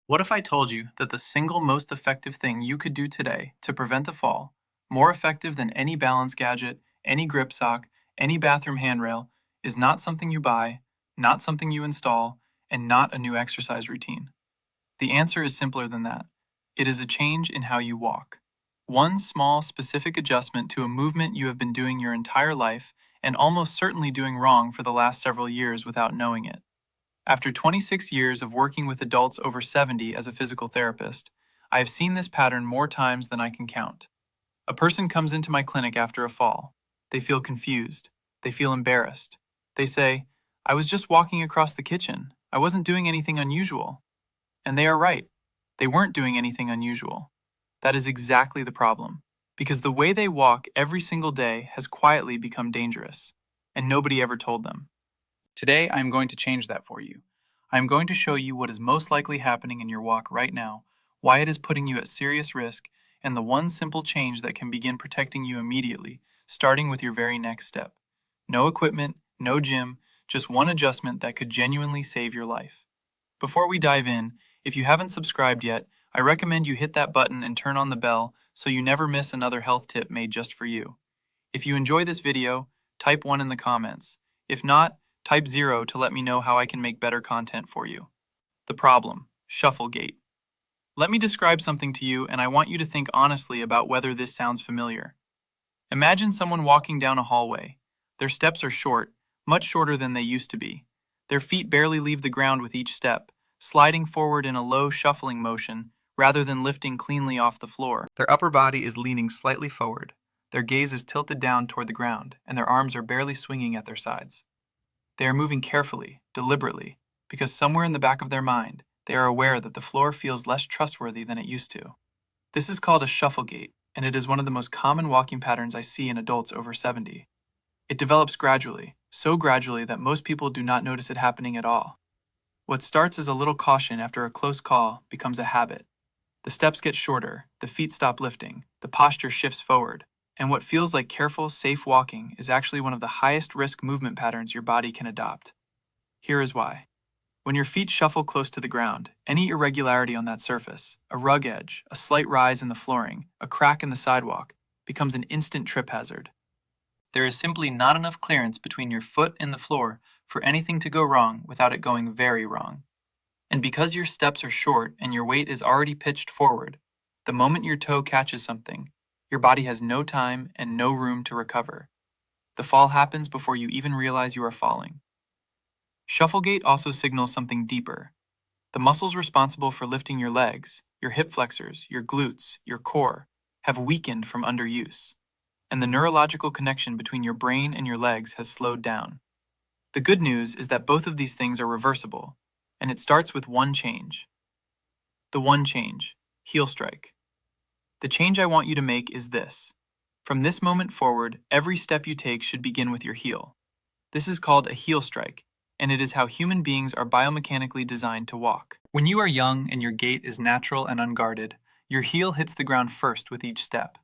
What if I told you that the single most effective thing you could do today to prevent a fall, more effective than any balance gadget, any grip sock, any bathroom handrail, is not something you buy, not something you install, and not a new exercise routine? The answer is simpler than that. It is a change in how you walk. One small, specific adjustment to a movement you have been doing your entire life and almost certainly doing wrong for the last several years without knowing it. After 26 years of working with adults over 70 as a physical therapist, I have seen this pattern more times than I can count. A person comes into my clinic after a fall. They feel confused. They feel embarrassed. They say, "I was just walking across the kitchen. I wasn't doing anything unusual." And they are right. They weren't doing anything unusual. That is exactly the problem, because the way they walk every single day has quietly become dangerous, and nobody ever told them. Today, I am going to change that for you. I am going to show you what is most likely happening in your walk right now, why it is putting you at serious risk, and the one simple change that can begin protecting you immediately, starting with your very next step. No equipment, no gym, just one adjustment that could genuinely save your life. Before we dive in, if you haven't subscribed yet, I recommend you hit that button and turn on the bell so you never miss another health tip made just for you. If you enjoy this video, type 1 in the comments. If not, type 0 to let me know how I can make better content for you. The problem: shuffle gait. Let me describe something to you, and I want you to think honestly about whether this sounds familiar. Imagine someone walking down a hallway. Their steps are short, much shorter than they used to be. Their feet barely leave the ground with each step, sliding forward in a low shuffling motion rather than lifting cleanly off the floor. Their upper body is leaning slightly forward. Their gaze is tilted down toward the ground, and their arms are barely swinging at their sides. They are moving carefully, deliberately, because somewhere in the back of their mind, they are aware that the floor feels less trustworthy than it used to. This is called a shuffle gait, and it is one of the most common walking patterns I see in adults over 70. It develops gradually, so gradually that most people do not notice it happening at all. What starts as a little caution after a close call becomes a habit. The steps get shorter, the feet stop lifting, the posture shifts forward, and what feels like careful, safe walking is actually one of the highest risk movement patterns your body can adopt. Here is why. When your feet shuffle close to the ground, any irregularity on that surface, a rug edge, a slight rise in the flooring, a crack in the sidewalk, becomes an instant trip hazard. There is simply not enough clearance between your foot and the floor for anything to go wrong without it going very wrong. And because your steps are short and your weight is already pitched forward, the moment your toe catches something, your body has no time and no room to recover. The fall happens before you even realize you are falling. Shuffle gait also signals something deeper. The muscles responsible for lifting your legs, your hip flexors, your glutes, your core, have weakened from underuse, and the neurological connection between your brain and your legs has slowed down. The good news is that both of these things are reversible, and it starts with one change. The one change: heel strike. The change I want you to make is this. From this moment forward, every step you take should begin with your heel. This is called a heel strike, and it is how human beings are biomechanically designed to walk. When you are young and your gait is natural and unguarded, your heel hits the ground first with each step.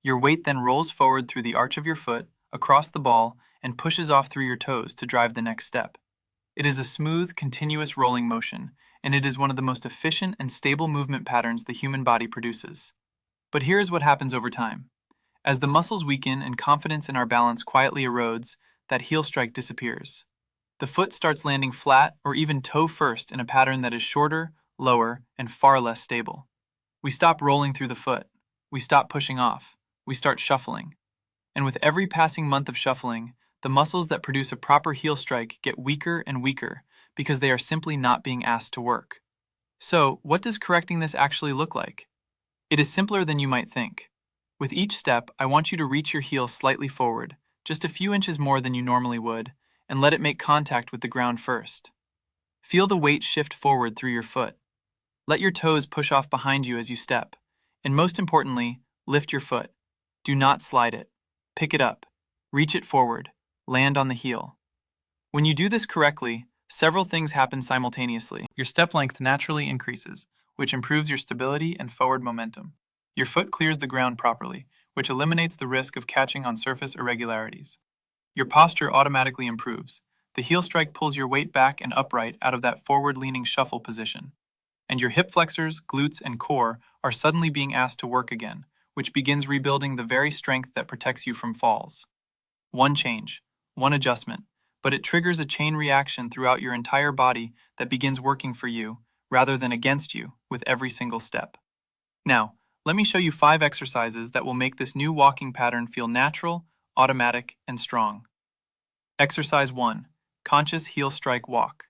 Your weight then rolls forward through the arch of your foot, across the ball, and pushes off through your toes to drive the next step. It is a smooth, continuous rolling motion, and it is one of the most efficient and stable movement patterns the human body produces. But here is what happens over time. As the muscles weaken and confidence in our balance quietly erodes, that heel strike disappears. The foot starts landing flat or even toe first in a pattern that is shorter, lower, and far less stable. We stop rolling through the foot. We stop pushing off. We start shuffling. And with every passing month of shuffling, the muscles that produce a proper heel strike get weaker and weaker because they are simply not being asked to work. So, what does correcting this actually look like? It is simpler than you might think. With each step, I want you to reach your heel slightly forward, just a few inches more than you normally would, and let it make contact with the ground first. Feel the weight shift forward through your foot. Let your toes push off behind you as you step. And most importantly, lift your foot. Do not slide it. Pick it up. Reach it forward. Land on the heel. When you do this correctly, several things happen simultaneously. Your step length naturally increases, which improves your stability and forward momentum. Your foot clears the ground properly, which eliminates the risk of catching on surface irregularities. Your posture automatically improves. The heel strike pulls your weight back and upright out of that forward-leaning shuffle position. And your hip flexors, glutes, and core are suddenly being asked to work again, which begins rebuilding the very strength that protects you from falls. One change, one adjustment, but it triggers a chain reaction throughout your entire body that begins working for you, rather than against you, with every single step. Now, let me show you 5 exercises that will make this new walking pattern feel natural, automatic, and strong. Exercise 1. Conscious heel strike walk.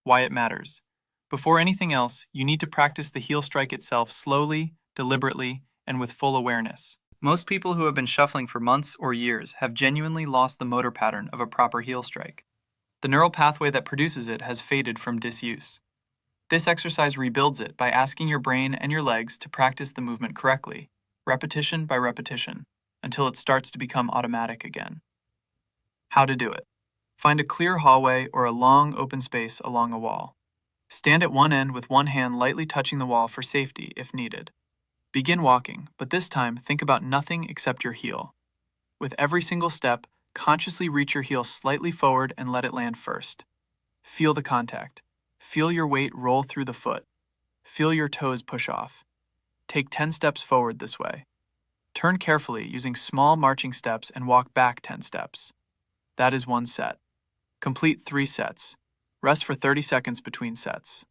Why it matters. Before anything else, you need to practice the heel strike itself slowly, deliberately, and with full awareness. Most people who have been shuffling for months or years have genuinely lost the motor pattern of a proper heel strike. The neural pathway that produces it has faded from disuse. This exercise rebuilds it by asking your brain and your legs to practice the movement correctly, repetition by repetition, until it starts to become automatic again. How to do it. Find a clear hallway or a long open space along a wall. Stand at one end with one hand lightly touching the wall for safety if needed. Begin walking, but this time think about nothing except your heel. With every single step, consciously reach your heel slightly forward and let it land first. Feel the contact. Feel your weight roll through the foot. Feel your toes push off. Take 10 steps forward this way. Turn carefully using small marching steps and walk back 10 steps. That is one set. Complete 3 sets. Rest for 30 seconds between sets.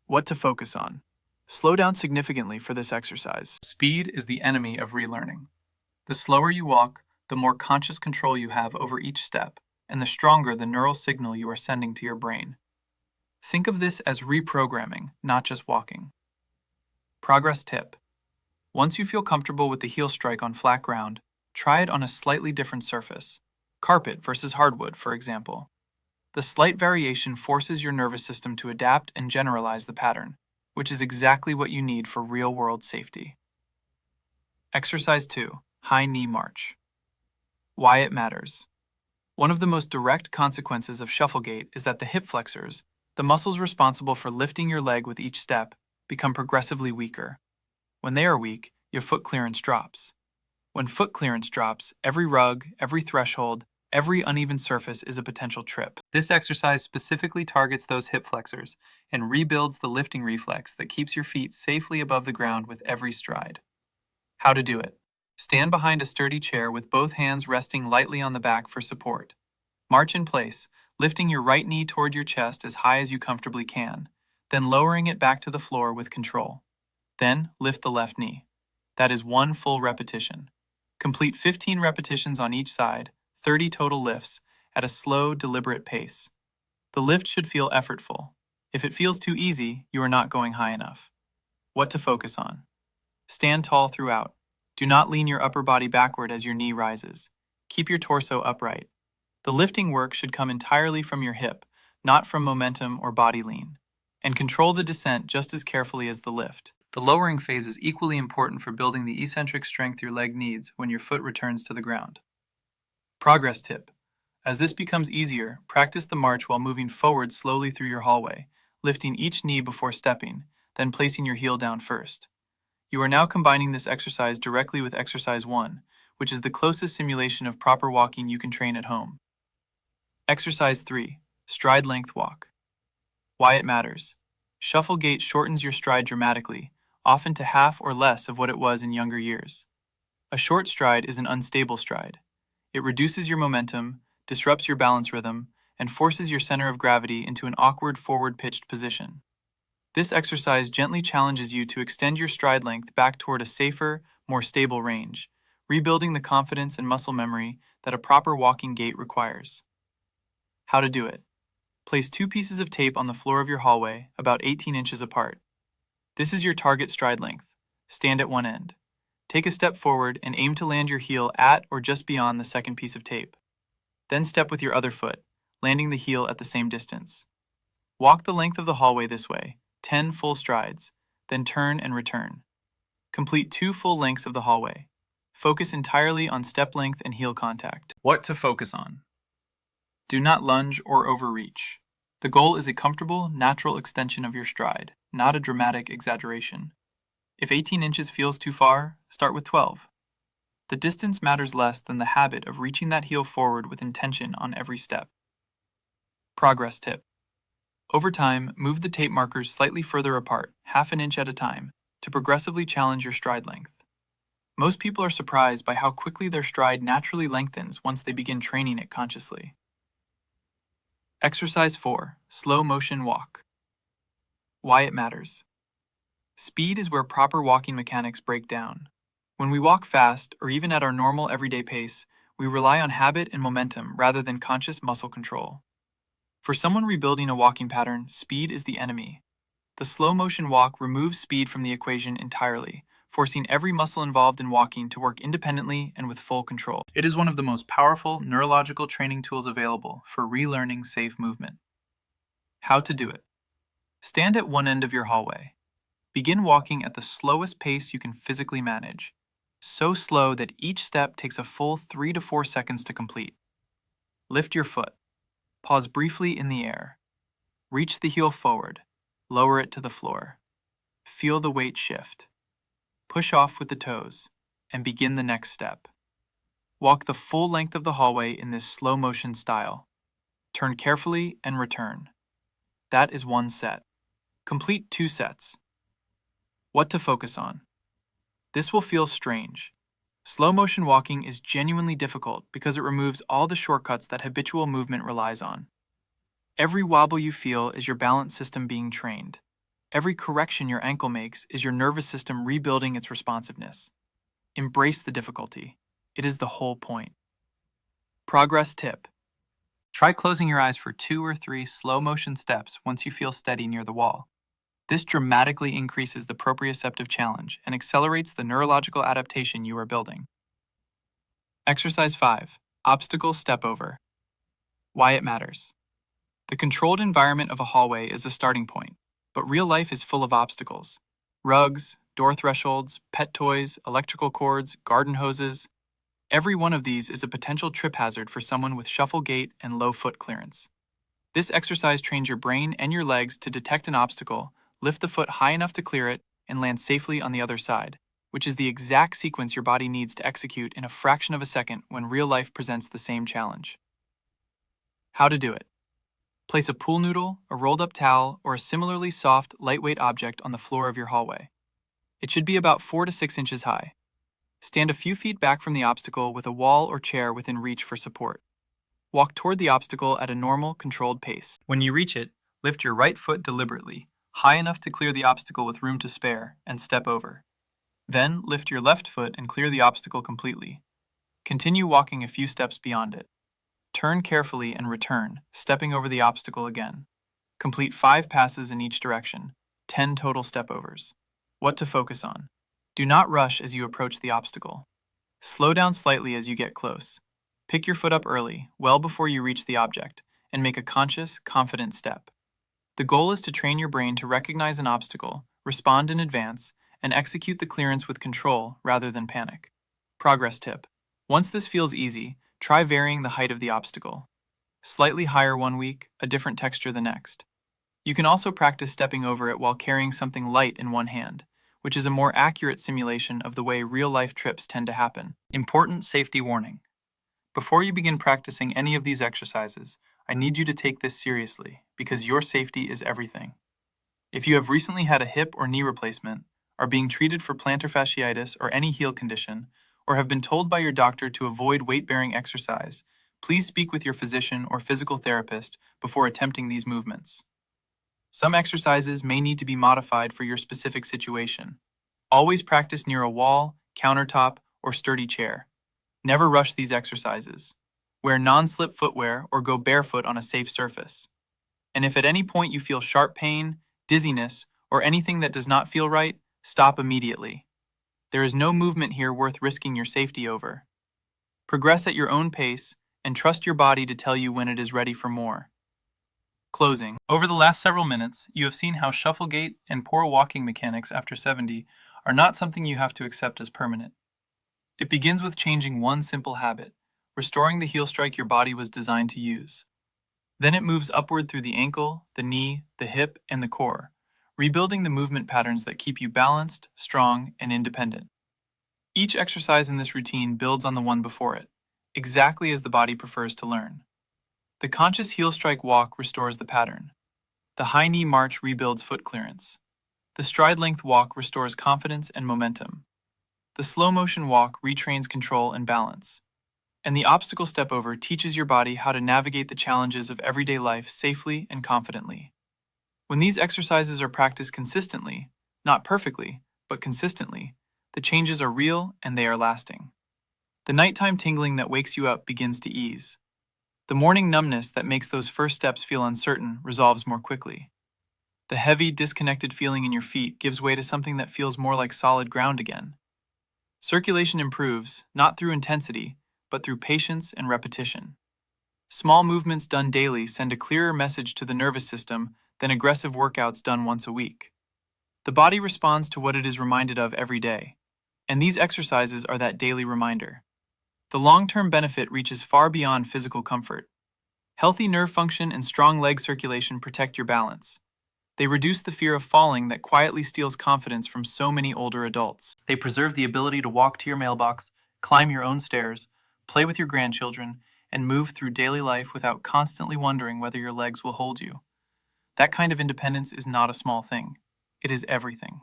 What to focus on. Slow down significantly for this exercise. Speed is the enemy of relearning. The slower you walk, the more conscious control you have over each step, and the stronger the neural signal you are sending to your brain. Think of this as reprogramming, not just walking. Progress tip. Once you feel comfortable with the heel strike on flat ground, try it on a slightly different surface. Carpet versus hardwood, for example. The slight variation forces your nervous system to adapt and generalize the pattern, which is exactly what you need for real-world safety. Exercise 2. High knee march. Why it matters. One of the most direct consequences of shuffle gait is that the hip flexors, the muscles responsible for lifting your leg with each step, become progressively weaker. When they are weak, your foot clearance drops. When foot clearance drops, every rug, every threshold, every uneven surface is a potential trip. This exercise specifically targets those hip flexors and rebuilds the lifting reflex that keeps your feet safely above the ground with every stride. How to do it. Stand behind a sturdy chair with both hands resting lightly on the back for support. March in place, lifting your right knee toward your chest as high as you comfortably can, then lowering it back to the floor with control. Then lift the left knee. That is one full repetition. Complete 15 repetitions on each side, 30 total lifts, at a slow, deliberate pace. The lift should feel effortful. If it feels too easy, you are not going high enough. What to focus on. Stand tall throughout. Do not lean your upper body backward as your knee rises. Keep your torso upright. The lifting work should come entirely from your hip, not from momentum or body lean. And control the descent just as carefully as the lift. The lowering phase is equally important for building the eccentric strength your leg needs when your foot returns to the ground. Progress tip. As this becomes easier, practice the march while moving forward slowly through your hallway, lifting each knee before stepping, then placing your heel down first. You are now combining this exercise directly with exercise 1, which is the closest simulation of proper walking you can train at home. Exercise 3. Stride length walk. Why it matters. Shuffle gait shortens your stride dramatically, often to half or less of what it was in younger years. A short stride is an unstable stride. It reduces your momentum, disrupts your balance rhythm, and forces your center of gravity into an awkward forward-pitched position. This exercise gently challenges you to extend your stride length back toward a safer, more stable range, rebuilding the confidence and muscle memory that a proper walking gait requires. How to do it. Place 2 pieces of tape on the floor of your hallway, about 18 inches apart. This is your target stride length. Stand at one end. Take a step forward and aim to land your heel at or just beyond the second piece of tape. Then step with your other foot, landing the heel at the same distance. Walk the length of the hallway this way, 10 full strides, then turn and return. Complete 2 full lengths of the hallway. Focus entirely on step length and heel contact. What to focus on. Do not lunge or overreach. The goal is a comfortable, natural extension of your stride, not a dramatic exaggeration. If 18 inches feels too far, start with 12. The distance matters less than the habit of reaching that heel forward with intention on every step. Progress tip. Over time, move the tape markers slightly further apart, half an inch at a time, to progressively challenge your stride length. Most people are surprised by how quickly their stride naturally lengthens once they begin training it consciously. Exercise 4. Slow motion walk. Why it matters. Speed is where proper walking mechanics break down. When we walk fast, or even at our normal everyday pace, we rely on habit and momentum rather than conscious muscle control. For someone rebuilding a walking pattern, speed is the enemy. The slow motion walk removes speed from the equation entirely, forcing every muscle involved in walking to work independently and with full control. It is one of the most powerful neurological training tools available for relearning safe movement. How to do it. Stand at one end of your hallway. Begin walking at the slowest pace you can physically manage, so slow that each step takes a full 3 to 4 seconds to complete. Lift your foot. Pause briefly in the air. Reach the heel forward. Lower it to the floor. Feel the weight shift. Push off with the toes, and begin the next step. Walk the full length of the hallway in this slow motion style. Turn carefully and return. That is one set. Complete 2 sets. What to focus on. This will feel strange. Slow motion walking is genuinely difficult because it removes all the shortcuts that habitual movement relies on. Every wobble you feel is your balance system being trained. Every correction your ankle makes is your nervous system rebuilding its responsiveness. Embrace the difficulty. It is the whole point. Progress tip. Try closing your eyes for 2 or 3 slow motion steps once you feel steady near the wall. This dramatically increases the proprioceptive challenge and accelerates the neurological adaptation you are building. Exercise 5. Obstacle step over. Why it matters. The controlled environment of a hallway is a starting point, but real life is full of obstacles. Rugs, door thresholds, pet toys, electrical cords, garden hoses. Every one of these is a potential trip hazard for someone with shuffle gait and low foot clearance. This exercise trains your brain and your legs to detect an obstacle, lift the foot high enough to clear it, and land safely on the other side, which is the exact sequence your body needs to execute in a fraction of a second when real life presents the same challenge. How to do it. Place a pool noodle, a rolled up towel, or a similarly soft, lightweight object on the floor of your hallway. It should be about 4 to 6 inches high. Stand a few feet back from the obstacle with a wall or chair within reach for support. Walk toward the obstacle at a normal, controlled pace. When you reach it, lift your right foot deliberately, high enough to clear the obstacle with room to spare, and step over. Then, lift your left foot and clear the obstacle completely. Continue walking a few steps beyond it. Turn carefully and return, stepping over the obstacle again. Complete 5 passes in each direction, 10 total stepovers. What to focus on. Do not rush as you approach the obstacle. Slow down slightly as you get close. Pick your foot up early, well before you reach the object, and make a conscious, confident step. The goal is to train your brain to recognize an obstacle, respond in advance, and execute the clearance with control rather than panic. Progress tip. Once this feels easy, try varying the height of the obstacle. Slightly higher one week, a different texture the next. You can also practice stepping over it while carrying something light in one hand, which is a more accurate simulation of the way real-life trips tend to happen. Important safety warning. Before you begin practicing any of these exercises, I need you to take this seriously, because your safety is everything. If you have recently had a hip or knee replacement, are being treated for plantar fasciitis or any heel condition, or have been told by your doctor to avoid weight-bearing exercise, please speak with your physician or physical therapist before attempting these movements. Some exercises may need to be modified for your specific situation. Always practice near a wall, countertop, or sturdy chair. Never rush these exercises. Wear non-slip footwear or go barefoot on a safe surface. And if at any point you feel sharp pain, dizziness, or anything that does not feel right, stop immediately. There is no movement here worth risking your safety over. Progress at your own pace and trust your body to tell you when it is ready for more. Closing. Over the last several minutes, you have seen how shuffle gait and poor walking mechanics after 70 are not something you have to accept as permanent. It begins with changing one simple habit, restoring the heel strike your body was designed to use. Then it moves upward through the ankle, the knee, the hip, and the core, rebuilding the movement patterns that keep you balanced, strong, and independent. Each exercise in this routine builds on the one before it, exactly as the body prefers to learn. The conscious heel strike walk restores the pattern. The high knee march rebuilds foot clearance. The stride length walk restores confidence and momentum. The slow motion walk retrains control and balance. And the obstacle step over teaches your body how to navigate the challenges of everyday life safely and confidently. When these exercises are practiced consistently, not perfectly, but consistently, the changes are real and they are lasting. The nighttime tingling that wakes you up begins to ease. The morning numbness that makes those first steps feel uncertain resolves more quickly. The heavy, disconnected feeling in your feet gives way to something that feels more like solid ground again. Circulation improves, not through intensity, but through patience and repetition. Small movements done daily send a clearer message to the nervous system than aggressive workouts done once a week. The body responds to what it is reminded of every day, and these exercises are that daily reminder. The long-term benefit reaches far beyond physical comfort. Healthy nerve function and strong leg circulation protect your balance. They reduce the fear of falling that quietly steals confidence from so many older adults. They preserve the ability to walk to your mailbox, climb your own stairs, play with your grandchildren, and move through daily life without constantly wondering whether your legs will hold you. That kind of independence is not a small thing. It is everything.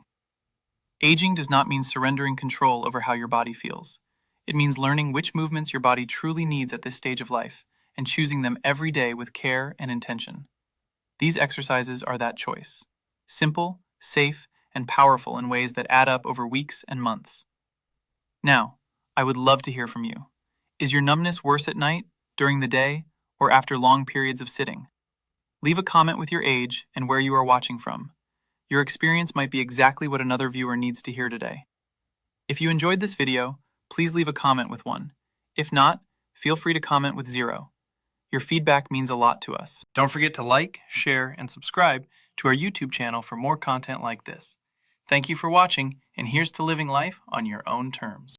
Aging does not mean surrendering control over how your body feels. It means learning which movements your body truly needs at this stage of life and choosing them every day with care and intention. These exercises are that choice. Simple, safe, and powerful in ways that add up over weeks and months. Now, I would love to hear from you. Is your numbness worse at night, during the day, or after long periods of sitting? Leave a comment with your age and where you are watching from. Your experience might be exactly what another viewer needs to hear today. If you enjoyed this video, please leave a comment with 1. If not, feel free to comment with 0. Your feedback means a lot to us. Don't forget to like, share, and subscribe to our YouTube channel for more content like this. Thank you for watching, and here's to living life on your own terms.